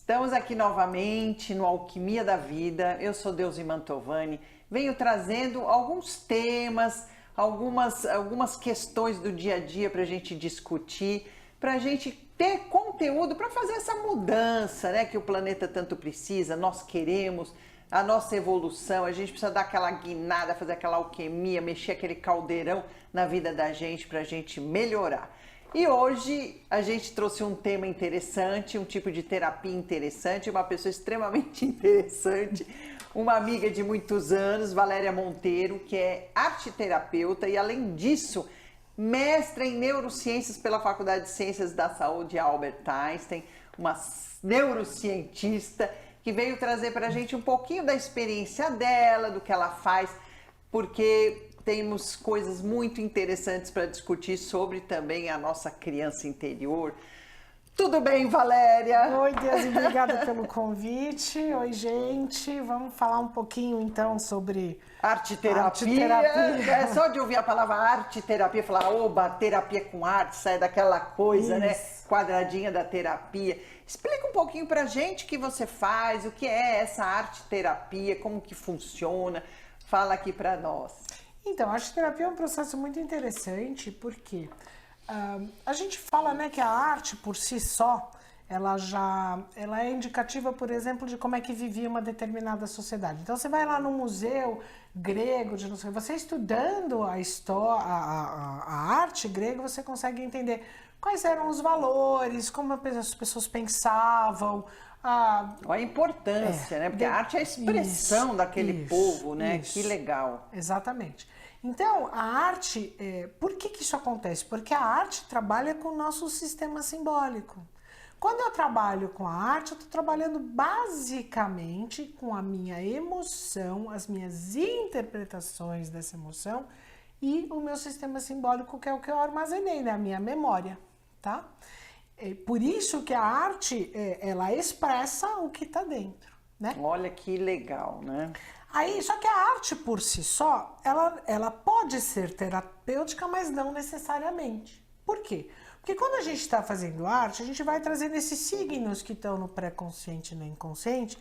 Estamos aqui novamente no Alquimia da Vida. Eu sou Deusi Mantovani. Venho trazendo alguns temas, algumas questões do dia a dia para a gente discutir, para a gente ter conteúdo para fazer essa mudança, né, que o planeta tanto precisa. Nós queremos a nossa evolução, a gente precisa dar aquela guinada, fazer aquela alquimia, mexer aquele caldeirão na vida da gente para a gente melhorar. E hoje a gente trouxe um tema interessante, um tipo de terapia interessante, uma pessoa extremamente interessante, uma amiga de muitos anos, Valéria Monteiro, que é arteterapeuta e, além disso, mestra em neurociências pela Faculdade de Ciências da Saúde Albert Einstein, uma neurocientista que veio trazer para a gente um pouquinho da experiência dela, do que ela faz, porque temos coisas muito interessantes para discutir sobre também a nossa criança interior. Tudo bem, Valéria? Oi, Deus, obrigada pelo convite. Oi, gente. Vamos falar um pouquinho, então, sobre arte-terapia. É só de ouvir a palavra arte-terapia, falar, oba, terapia com arte, sai daquela coisa, né? Quadradinha da terapia. Explica um pouquinho pra gente o que você faz, o que é essa arte-terapia, como que funciona. Fala aqui pra nós. Então, a arte-terapia é um processo muito interessante, porque a gente fala, né, que a arte por si só, ela é indicativa, por exemplo, de como é que vivia uma determinada sociedade. Então, você vai lá no museu grego, de não sei, você estudando a história, a arte grega, você consegue entender quais eram os valores, como as pessoas pensavam. A importância, né? Porque a arte é a expressão daquele povo, né? Que legal. Exatamente. Então, a arte, por que isso acontece? Porque a arte trabalha com o nosso sistema simbólico. Quando eu trabalho com a arte, eu estou trabalhando basicamente com a minha emoção, as minhas interpretações dessa emoção e o meu sistema simbólico, que é o que eu armazenei, né? A minha memória, tá? Por isso que a arte, ela expressa o que está dentro, né? Olha que legal, né? Aí, só que a arte por si só, ela pode ser terapêutica, mas não necessariamente. Por quê? Porque quando a gente está fazendo arte, a gente vai trazendo esses signos que estão no pré-consciente e no inconsciente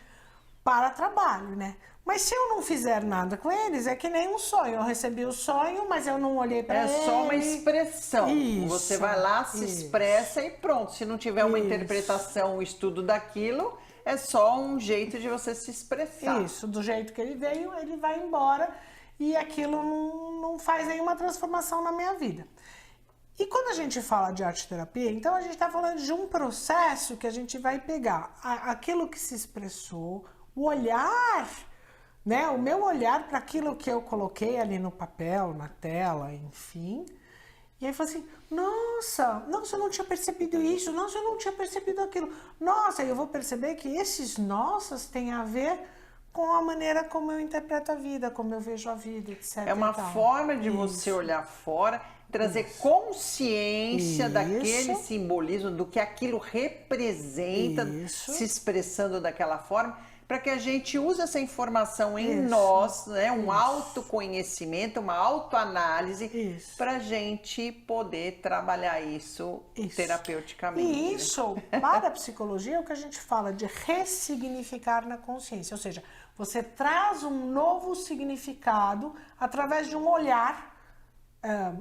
para trabalho, né? Mas se eu não fizer nada com eles, é que nem um sonho. Eu recebi o sonho, mas eu não olhei para ele. É só uma expressão. Isso, você vai lá, se expressa e pronto. Se não tiver uma interpretação, um estudo daquilo, é só um jeito de você se expressar. Isso, do jeito que ele veio, ele vai embora e aquilo não faz nenhuma transformação na minha vida. E quando a gente fala de arte-terapia, então a gente está falando de um processo que a gente vai pegar aquilo que se expressou, o olhar, né? O meu olhar para aquilo que eu coloquei ali no papel, na tela, enfim. E aí fala assim, nossa, eu não tinha percebido isso, nossa, eu não tinha percebido aquilo. Nossa, eu vou perceber que esses nossas têm a ver com a maneira como eu interpreto a vida, como eu vejo a vida, etc. É uma forma de você olhar fora, trazer consciência daquele simbolismo, do que aquilo representa, se expressando daquela forma, para que a gente use essa informação em nós, né? Um autoconhecimento, uma autoanálise, para a gente poder trabalhar isso terapeuticamente. E isso, para a psicologia, é o que a gente fala de ressignificar na consciência, ou seja, você traz um novo significado através de um olhar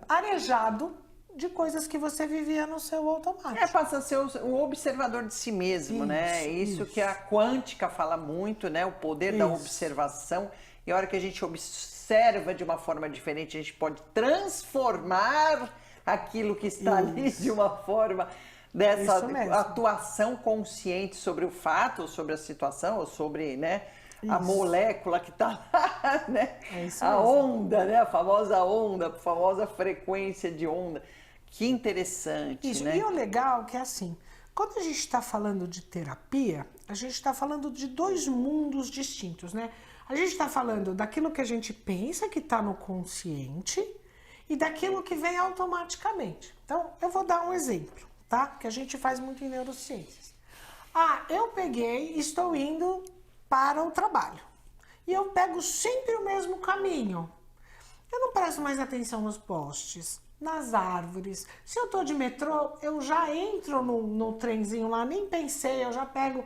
arejado de coisas que você vivia no seu automático. Passa a ser o observador de si mesmo, né? Isso que a quântica fala muito, né? O poder da observação. E a hora que a gente observa de uma forma diferente, a gente pode transformar aquilo que está ali de uma forma dessa atuação consciente sobre o fato, ou sobre a situação, ou sobre, né? A molécula que está lá, né? A onda, né? A famosa onda, a famosa frequência de onda. Que interessante, né? E o legal é que é assim, quando a gente está falando de terapia, a gente está falando de dois mundos distintos, né? A gente está falando daquilo que a gente pensa que está no consciente e daquilo que vem automaticamente. Então, eu vou dar um exemplo, tá? Que a gente faz muito em neurociências. Eu estou indo para o trabalho. E eu pego sempre o mesmo caminho. Eu não presto mais atenção nos postes. nas árvores. Se eu tô de metrô, eu já entro no trenzinho lá, nem pensei, eu já pego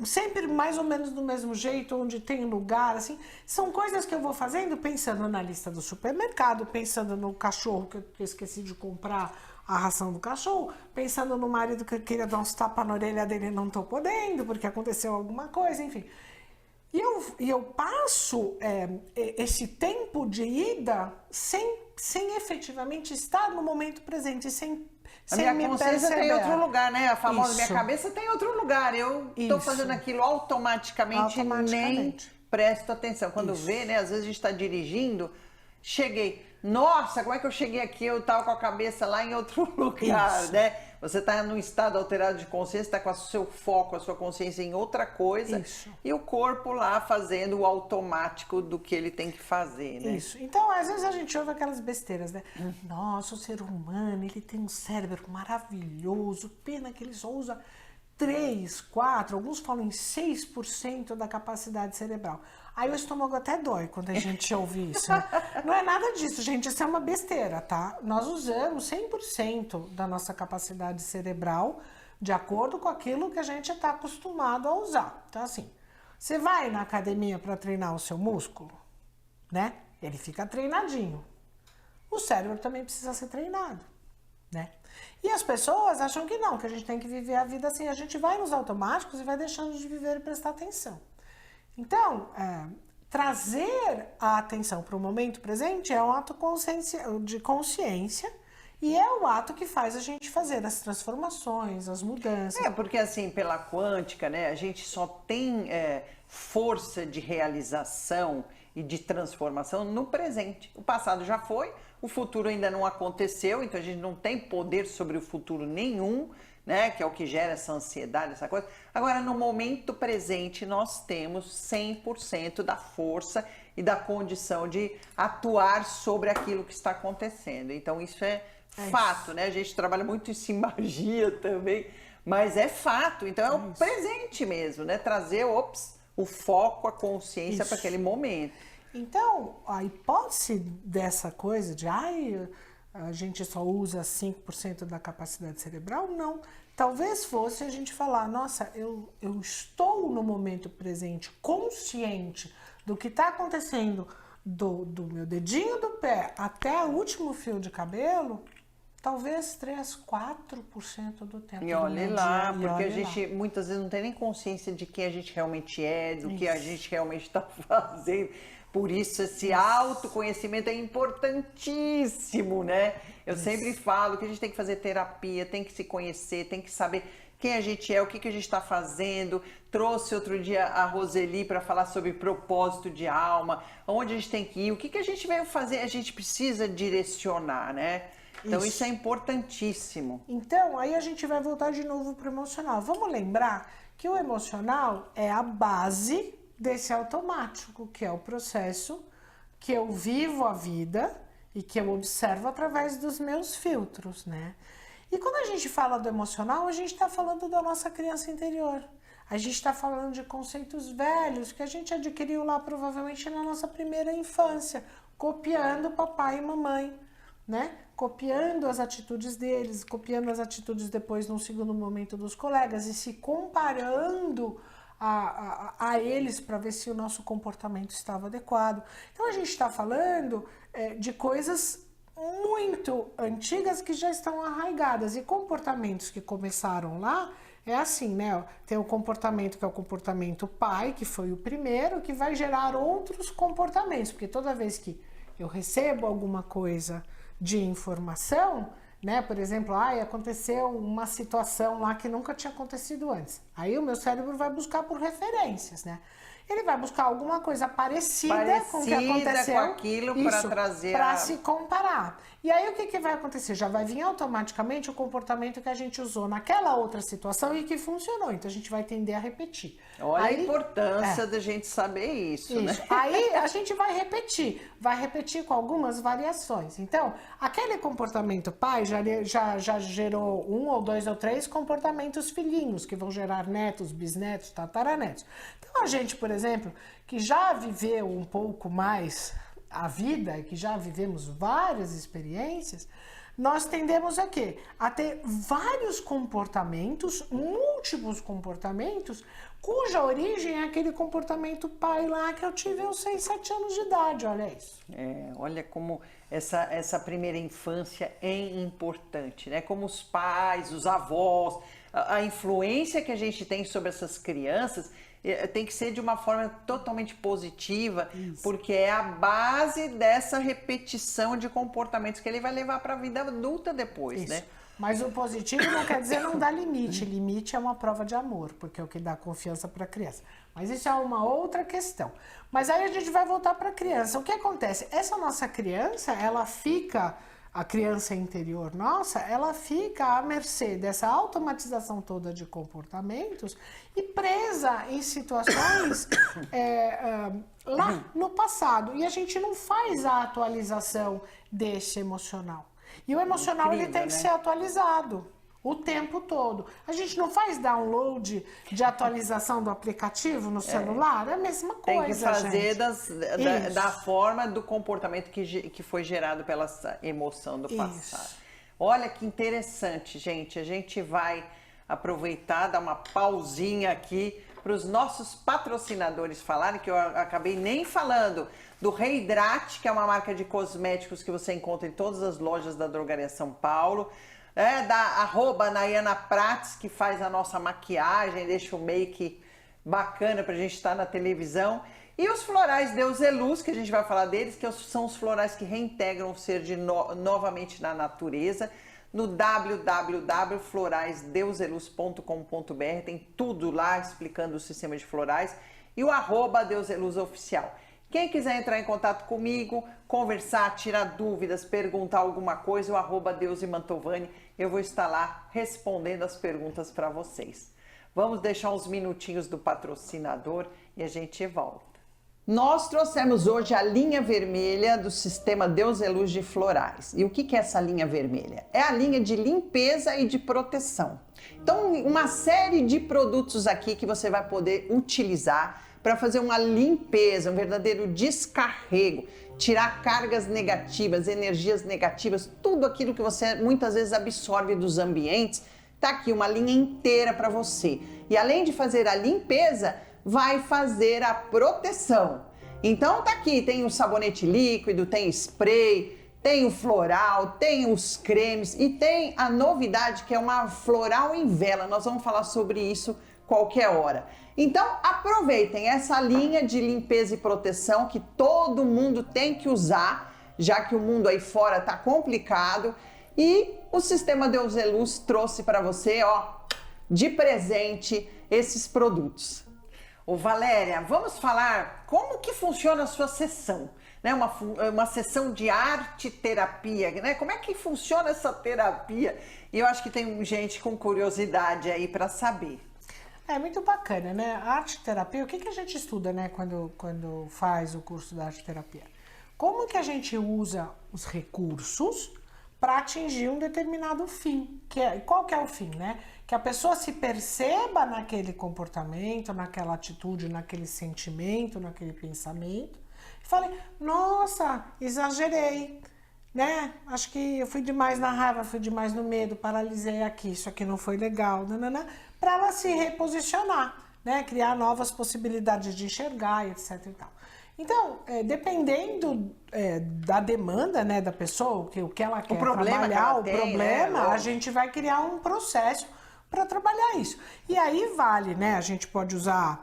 sempre mais ou menos do mesmo jeito, onde tem lugar, assim. São coisas que eu vou fazendo pensando na lista do supermercado, pensando no cachorro que eu esqueci de comprar a ração do cachorro, pensando no marido que eu queria dar uns tapas na orelha dele e não tô podendo, porque aconteceu alguma coisa, enfim. E eu passo esse tempo de ida sem efetivamente estar no momento presente, sem A minha me consciência perceber. tem outro lugar, né? A famosa minha Isso. cabeça tem outro lugar. Eu tô Isso. fazendo aquilo automaticamente, nem Automaticamente. presto atenção. Quando Isso. vê, né? Às vezes a gente está dirigindo, cheguei. Nossa, como é que eu cheguei aqui? Eu tava com a cabeça lá em outro lugar, Isso. né? Você tá num estado alterado de consciência, tá com o seu foco, a sua consciência em outra coisa. Isso. E o corpo lá fazendo o automático do que ele tem que fazer, né? Isso. Então, às vezes a gente ouve aquelas besteiras, né? Nossa, o ser humano, ele tem um cérebro maravilhoso, pena que ele só usa 3, 4, alguns falam em 6% da capacidade cerebral. Aí o estômago até dói quando a gente ouve isso, né? Não é nada disso, gente, isso é uma besteira, tá? Nós usamos 100% da nossa capacidade cerebral de acordo com aquilo que a gente está acostumado a usar. Então, assim, você vai na academia para treinar o seu músculo, né? Ele fica treinadinho. O cérebro também precisa ser treinado, né? E as pessoas acham que não, que a gente tem que viver a vida assim. A gente vai nos automáticos e vai deixando de viver e prestar atenção. Então, trazer a atenção para o momento presente é um ato de consciência e é o ato que faz a gente fazer as transformações, as mudanças. Porque assim, pela quântica, né, a gente só tem força de realização e de transformação no presente. O passado já foi, o futuro ainda não aconteceu, então a gente não tem poder sobre o futuro nenhum, né, que é o que gera essa ansiedade, essa coisa. Agora, no momento presente, nós temos 100% da força e da condição de atuar sobre aquilo que está acontecendo. Então, isso é fato, isso. né? A gente trabalha muito isso em magia também, mas é fato. Então, é o presente mesmo, né? Trazer, o foco, a consciência para aquele momento. Então, a hipótese dessa coisa de a gente só usa 5% da capacidade cerebral, não. Talvez fosse a gente falar, nossa, eu estou no momento presente, consciente do que está acontecendo do meu dedinho do pé até o último fio de cabelo, talvez 3, 4% do tempo. E olhe lá, porque a gente muitas vezes não tem nem consciência de quem a gente realmente é, do que a gente realmente está fazendo. Por isso, esse autoconhecimento é importantíssimo, né? Eu sempre falo que a gente tem que fazer terapia, tem que se conhecer, tem que saber quem a gente é, o que a gente está fazendo. Trouxe outro dia a Roseli para falar sobre propósito de alma, onde a gente tem que ir, o que a gente veio fazer, a gente precisa direcionar, né? Então isso é importantíssimo. Então, aí a gente vai voltar de novo para o emocional. Vamos lembrar que o emocional é a base desse automático, que é o processo que eu vivo a vida e que eu observo através dos meus filtros, né? E quando a gente fala do emocional, a gente está falando da nossa criança interior. A gente está falando de conceitos velhos que a gente adquiriu lá provavelmente na nossa primeira infância, copiando papai e mamãe, né? Copiando as atitudes deles, copiando as atitudes depois num segundo momento dos colegas e se comparando a eles para ver se o nosso comportamento estava adequado. Então a gente está falando de coisas muito antigas que já estão arraigadas e comportamentos que começaram lá. É assim, né? Tem o comportamento que é o comportamento pai, que foi o primeiro, que vai gerar outros comportamentos, porque toda vez que eu recebo alguma coisa de informação, né? Por exemplo, aconteceu uma situação lá que nunca tinha acontecido antes. Aí o meu cérebro vai buscar por referências, né? Ele vai buscar alguma coisa parecida com o que aconteceu, com aquilo para trazer para se comparar. E aí o que vai acontecer? Já vai vir automaticamente o comportamento que a gente usou naquela outra situação e que funcionou. Então a gente vai tender a repetir. Olha a importância da gente saber isso, né? Aí a gente vai repetir com algumas variações. Então, aquele comportamento pai já gerou 1 ou 2 ou 3 comportamentos filhinhos, que vão gerar netos, bisnetos, tataranetos. Então, a gente, por exemplo, que já viveu um pouco mais a vida e que já vivemos várias experiências, nós tendemos a quê? A ter vários comportamentos, múltiplos comportamentos, cuja origem é aquele comportamento pai lá que eu tive aos 6, 7 anos de idade, olha isso. Olha como essa primeira infância é importante, né? Como os pais, os avós, a influência que a gente tem sobre essas crianças tem que ser de uma forma totalmente positiva, porque é a base dessa repetição de comportamentos que ele vai levar para a vida adulta depois, né? Mas o positivo não quer dizer não dar limite. Limite é uma prova de amor, porque é o que dá confiança para a criança. Mas isso é uma outra questão. Mas aí a gente vai voltar para a criança. O que acontece? Essa nossa criança, ela fica... A criança interior nossa, ela fica à mercê dessa automatização toda de comportamentos e presa em situações lá no passado. E a gente não faz a atualização desse emocional. E o emocional ele tem que ser atualizado o tempo todo. A gente não faz download de atualização do aplicativo no celular? É a mesma coisa, tem que fazer da forma do comportamento que foi gerado pela emoção do passado. Olha que interessante, gente. A gente vai aproveitar, dar uma pausinha aqui para os nossos patrocinadores falarem, que eu acabei nem falando, do Reidrate, que é uma marca de cosméticos que você encontra em todas as lojas da Drogaria São Paulo. Da @Nayana Prates, que faz a nossa maquiagem, deixa o make bacana pra gente estar na televisão. E os florais Deus é Luz, que a gente vai falar deles, que são os florais que reintegram o ser novamente na natureza. No www.floraisdeuseluz.com.br tem tudo lá explicando o sistema de florais. E o @Deus é Luz Oficial. Quem quiser entrar em contato comigo, conversar, tirar dúvidas, perguntar alguma coisa, o @Deusemantovani, eu vou estar lá respondendo as perguntas para vocês. Vamos deixar uns minutinhos do patrocinador e a gente volta. Nós trouxemos hoje a linha vermelha do sistema Deus é Luz de Florais. E o que é essa linha vermelha? É a linha de limpeza e de proteção. Então, uma série de produtos aqui que você vai poder utilizar para fazer uma limpeza, um verdadeiro descarrego, tirar cargas negativas, energias negativas, tudo aquilo que você muitas vezes absorve dos ambientes. Tá aqui uma linha inteira para você. E além de fazer a limpeza, vai fazer a proteção. Então tá aqui, tem o sabonete líquido, tem spray, tem o floral, tem os cremes e tem a novidade que é uma floral em vela. Nós vamos falar sobre isso qualquer hora. Então aproveitem essa linha de limpeza e proteção que todo mundo tem que usar, já que o mundo aí fora tá complicado, e o Sistema Deus é Luz trouxe para você, ó, de presente esses produtos. Ô Valéria, vamos falar como que funciona a sua sessão, né? Uma sessão de arte terapia, né? Como é que funciona essa terapia? E eu acho que tem gente com curiosidade aí para saber. É muito bacana, né? A arte terapia, o que a gente estuda, né, quando faz o curso da arte terapia? Como que a gente usa os recursos para atingir um determinado fim? Qual que é o fim, né? Que a pessoa se perceba naquele comportamento, naquela atitude, naquele sentimento, naquele pensamento, e fale, nossa, exagerei, né? Acho que eu fui demais na raiva, fui demais no medo, paralisei aqui, isso aqui não foi legal, para ela se reposicionar, né? Criar novas possibilidades de enxergar, etc e tal. Então, dependendo da demanda, né, da pessoa, o que ela quer trabalhar, o problema, a gente vai criar um processo para trabalhar isso. E aí vale, né? A gente pode usar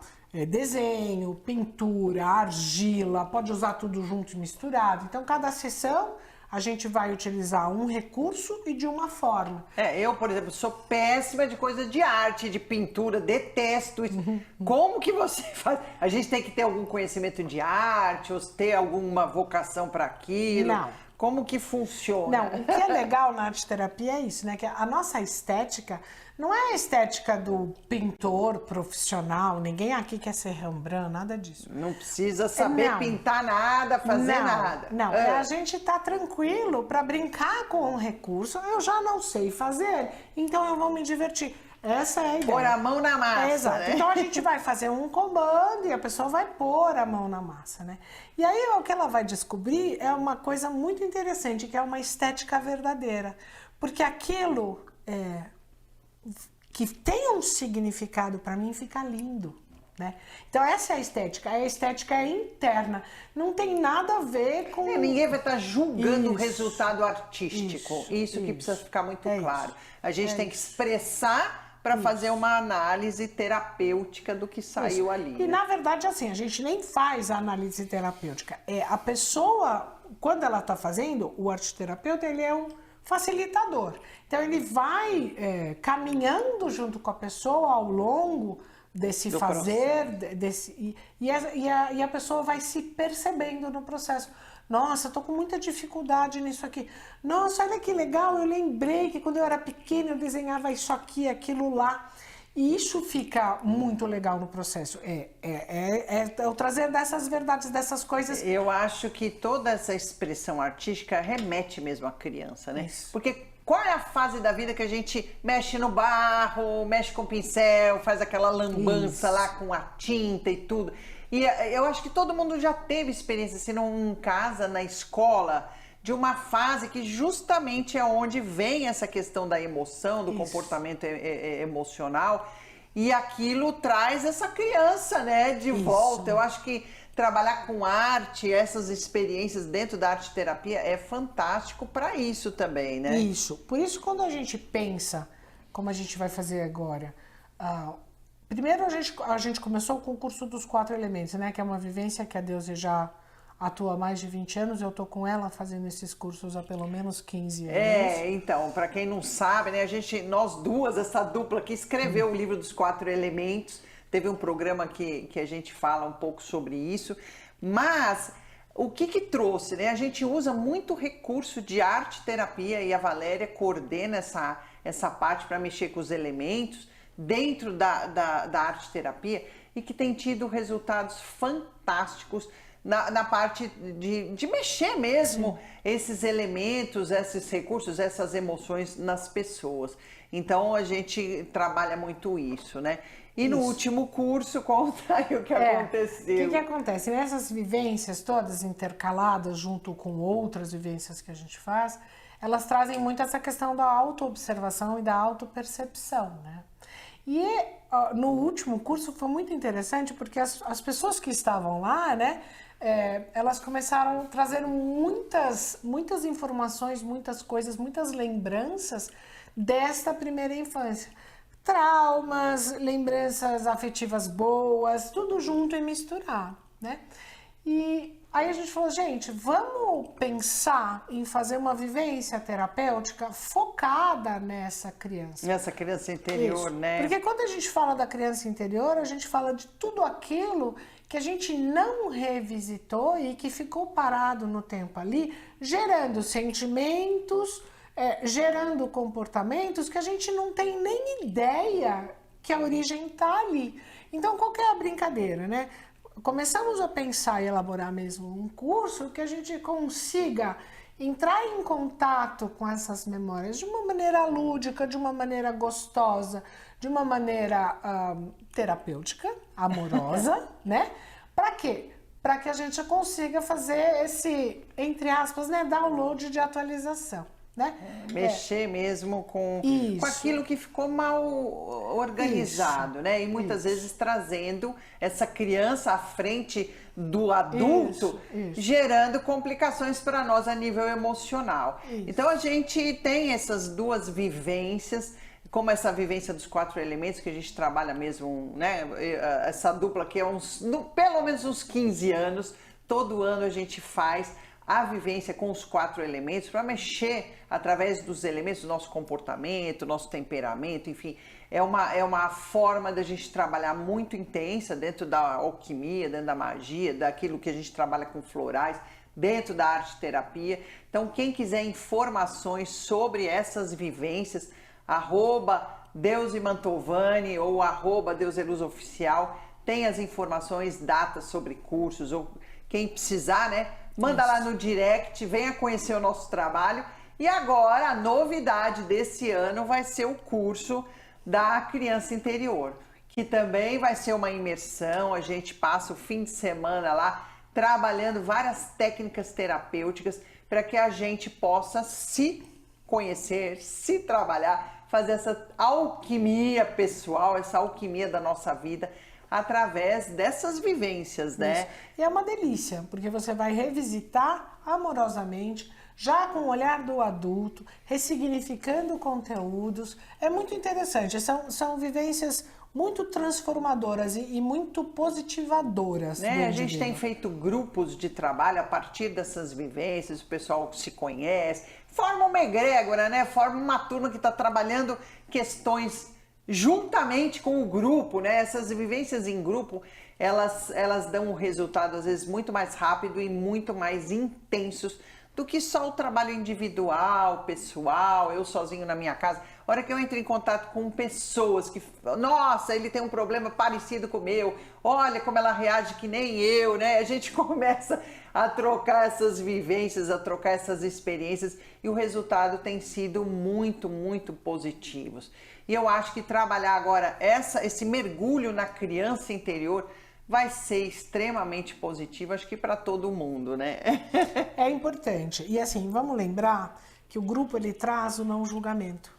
desenho, pintura, argila, pode usar tudo junto e misturado. Então, cada sessão a gente vai utilizar um recurso e de uma forma. Eu, por exemplo, sou péssima de coisa de arte, de pintura, detesto isso. Como que você faz? A gente tem que ter algum conhecimento de arte, ou ter alguma vocação para aquilo? Não. Como que funciona? Não, o que é legal na arte terapia é isso, né? Que a nossa estética não é a estética do pintor profissional, ninguém aqui quer ser Rembrandt, nada disso. Não precisa saber pintar nada, fazer nada. Não, a gente tá tranquilo para brincar com um recurso, eu já não sei fazer, então eu vou me divertir. Essa é a ideia. Pôr a mão na massa, Exato. né? Então a gente vai fazer um comando e a pessoa vai pôr a mão na massa, né? E aí o que ela vai descobrir é uma coisa muito interessante, que é uma estética verdadeira. Porque aquilo que tem um significado para mim fica lindo, né? Então essa é a estética é interna, não tem nada a ver com... Ninguém vai estar julgando o Isso. resultado artístico, isso que precisa ficar muito claro. A gente tem que isso. expressar para fazer uma análise terapêutica do que saiu ali. E né? na verdade, assim, a gente nem faz a análise terapêutica. A pessoa, quando ela está fazendo, o arte-terapeuta, ele é um facilitador. Então ele vai caminhando junto com a pessoa ao longo desse Do fazer, e a pessoa vai se percebendo no processo. Nossa, eu tô com muita dificuldade nisso aqui. Nossa, olha que legal, eu lembrei que quando eu era pequena eu desenhava isso aqui, aquilo lá. E isso fica muito legal no processo. O trazer dessas verdades, dessas coisas. Eu acho que toda essa expressão artística remete mesmo à criança, né? Isso. Porque qual é a fase da vida que a gente mexe no barro, mexe com o pincel, faz aquela lambança lá com a tinta e tudo? E eu acho que todo mundo já teve experiência, se não em casa, na escola, de uma fase que justamente é onde vem essa questão da emoção, do comportamento emocional, e aquilo traz essa criança, né, de volta. Eu acho que trabalhar com arte, essas experiências dentro da arte-terapia é fantástico para isso também, né? Isso. Por isso, quando a gente pensa, como a gente vai fazer agora... Primeiro a gente começou com o curso dos 4 elementos, né? Que é uma vivência que a Deusa já atua há mais de 20 anos. Eu tô com ela fazendo esses cursos há pelo menos 15 anos. Então, para quem não sabe, né? Nós duas, essa dupla que escreveu o livro dos 4 elementos. Teve um programa que a gente fala um pouco sobre isso. Mas o que trouxe, né? A gente usa muito recurso de arte-terapia e a Valéria coordena essa parte para mexer com os elementos dentro da arte-terapia e que tem tido resultados fantásticos na parte de mexer mesmo esses elementos, esses recursos, essas emoções nas pessoas. Então a gente trabalha muito isso, né? E no último curso, conta aí o que aconteceu. O que acontece? Nessas vivências todas intercaladas junto com outras vivências que a gente faz, elas trazem muito essa questão da autoobservação e da autopercepção, né? E no último curso foi muito interessante porque as pessoas que estavam lá, né, elas começaram a trazer muitas informações, muitas coisas, muitas lembranças desta primeira infância. Traumas, lembranças afetivas boas, tudo junto e misturado, né? E aí a gente falou, gente, vamos pensar em fazer uma vivência terapêutica focada nessa criança. Nessa criança interior, Isso. né? Porque quando a gente fala da criança interior, a gente fala de tudo aquilo que a gente não revisitou e que ficou parado no tempo ali, gerando sentimentos, gerando comportamentos que a gente não tem nem ideia que a origem está ali. Então, qual que é a brincadeira, né? Começamos a pensar e elaborar mesmo um curso que a gente consiga entrar em contato com essas memórias de uma maneira lúdica, de uma maneira gostosa, de uma maneira terapêutica, amorosa, né? Para quê? Para que a gente consiga fazer esse, entre aspas, né, download de atualização. Né? Mexer mesmo com aquilo que ficou mal organizado, né? E muitas vezes trazendo essa criança à frente do adulto, gerando complicações para nós a nível emocional. Então a gente tem essas duas vivências, como essa vivência dos 4 elementos que a gente trabalha mesmo, né? Essa dupla que é pelo menos uns 15 anos, todo ano a gente faz a vivência com os 4 elementos para mexer através dos elementos do nosso comportamento, nosso temperamento, enfim, é uma forma da gente trabalhar muito intensa dentro da alquimia, dentro da magia, daquilo que a gente trabalha com florais, dentro da arte-terapia. Então, quem quiser informações sobre essas vivências, @Deusemantovani ou @Deuseluzoficial, tem as informações, datas sobre cursos, ou quem precisar, né? Manda lá no direct, venha conhecer o nosso trabalho. E agora, a novidade desse ano vai ser o curso da criança interior, que também vai ser uma imersão. A gente passa o fim de semana lá trabalhando várias técnicas terapêuticas para que a gente possa se conhecer, se trabalhar, fazer essa alquimia pessoal, essa alquimia da nossa vida através dessas vivências, né? Isso. E é uma delícia, porque você vai revisitar amorosamente, já com o olhar do adulto, ressignificando conteúdos. É muito interessante, são vivências muito transformadoras e muito positivadoras. Né? A gente tem feito grupos de trabalho a partir dessas vivências, o pessoal se conhece, forma uma egrégora, né? Forma uma turma que está trabalhando questões juntamente com o grupo, né? Essas vivências em grupo, elas dão um resultado às vezes muito mais rápido e muito mais intensos do que só o trabalho individual, pessoal, eu sozinho na minha casa. A hora que eu entro em contato com pessoas que, nossa, ele tem um problema parecido com o meu, olha como ela reage que nem eu, né? A gente começa a trocar essas vivências, a trocar essas experiências e o resultado tem sido muito, muito positivos. E eu acho que trabalhar agora esse mergulho na criança interior vai ser extremamente positivo, acho que para todo mundo, né? É importante. E assim, vamos lembrar que o grupo ele traz o não julgamento.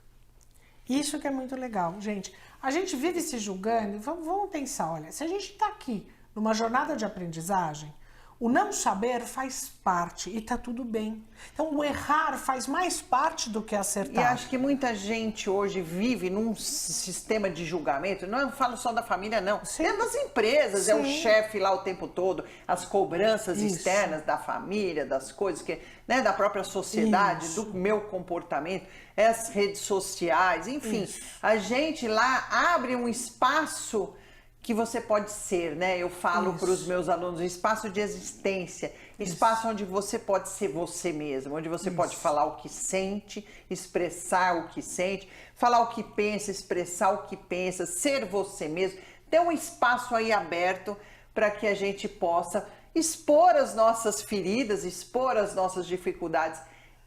Isso que é muito legal, gente. A gente vive se julgando, vamos pensar, olha, se a gente está aqui numa jornada de aprendizagem, o não saber faz parte e tá tudo bem. Então, o errar faz mais parte do que acertar. E acho que muita gente hoje vive num sistema de julgamento, não falo só da família, não. Sim. Dentro das empresas, Sim. é o chefe lá o tempo todo, as cobranças Isso. externas da família, das coisas, que, né, da própria sociedade, Isso. do meu comportamento, as redes sociais, enfim. Isso. A gente lá abre um espaço que você pode ser, né? Eu falo para os meus alunos, um espaço de existência, espaço onde você pode ser você mesmo, onde você pode falar o que sente, expressar o que sente, falar o que pensa, expressar o que pensa, ser você mesmo. Ter um espaço aí aberto para que a gente possa expor as nossas feridas, expor as nossas dificuldades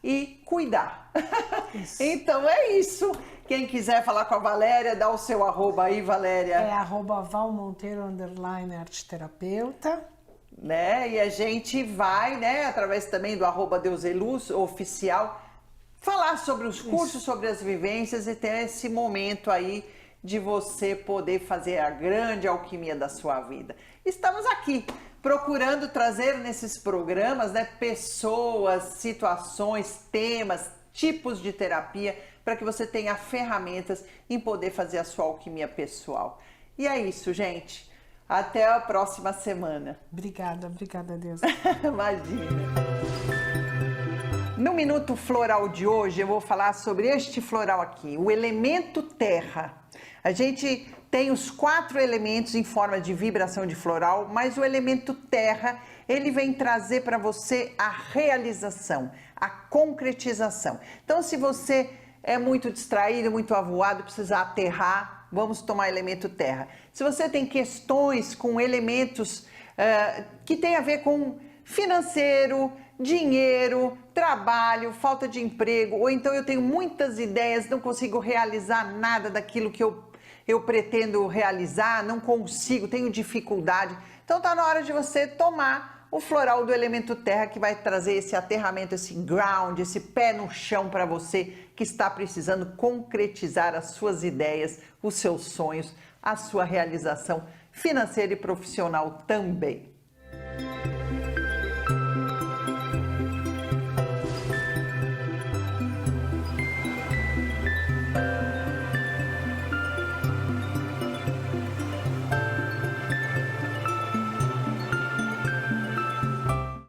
e cuidar. Então é isso. Quem quiser falar com a Valéria, dá o seu arroba aí, Valéria. É @valmonteiro_arteterapeuta. Né? E a gente vai, né, através também do @deuseluz oficial, falar sobre os cursos, sobre as vivências e ter esse momento aí de você poder fazer a grande alquimia da sua vida. Estamos aqui procurando trazer nesses programas, né, pessoas, situações, temas, tipos de terapia, para que você tenha ferramentas em poder fazer a sua alquimia pessoal. E é isso, gente. Até a próxima semana. Obrigada, Deus. Imagina. No Minuto Floral de hoje, eu vou falar sobre este floral aqui, o elemento terra. A gente tem os 4 elementos em forma de vibração de floral, mas o elemento terra, ele vem trazer para você a realização, a concretização. Então, se você é muito distraído, muito avoado, precisa aterrar, vamos tomar elemento terra. Se você tem questões com elementos que tem a ver com financeiro, dinheiro, trabalho, falta de emprego, ou então eu tenho muitas ideias, não consigo realizar nada daquilo que eu pretendo realizar, não consigo, tenho dificuldade. Então tá na hora de você tomar o floral do elemento terra, que vai trazer esse aterramento, esse ground, esse pé no chão para você que está precisando concretizar as suas ideias, os seus sonhos, a sua realização financeira e profissional também.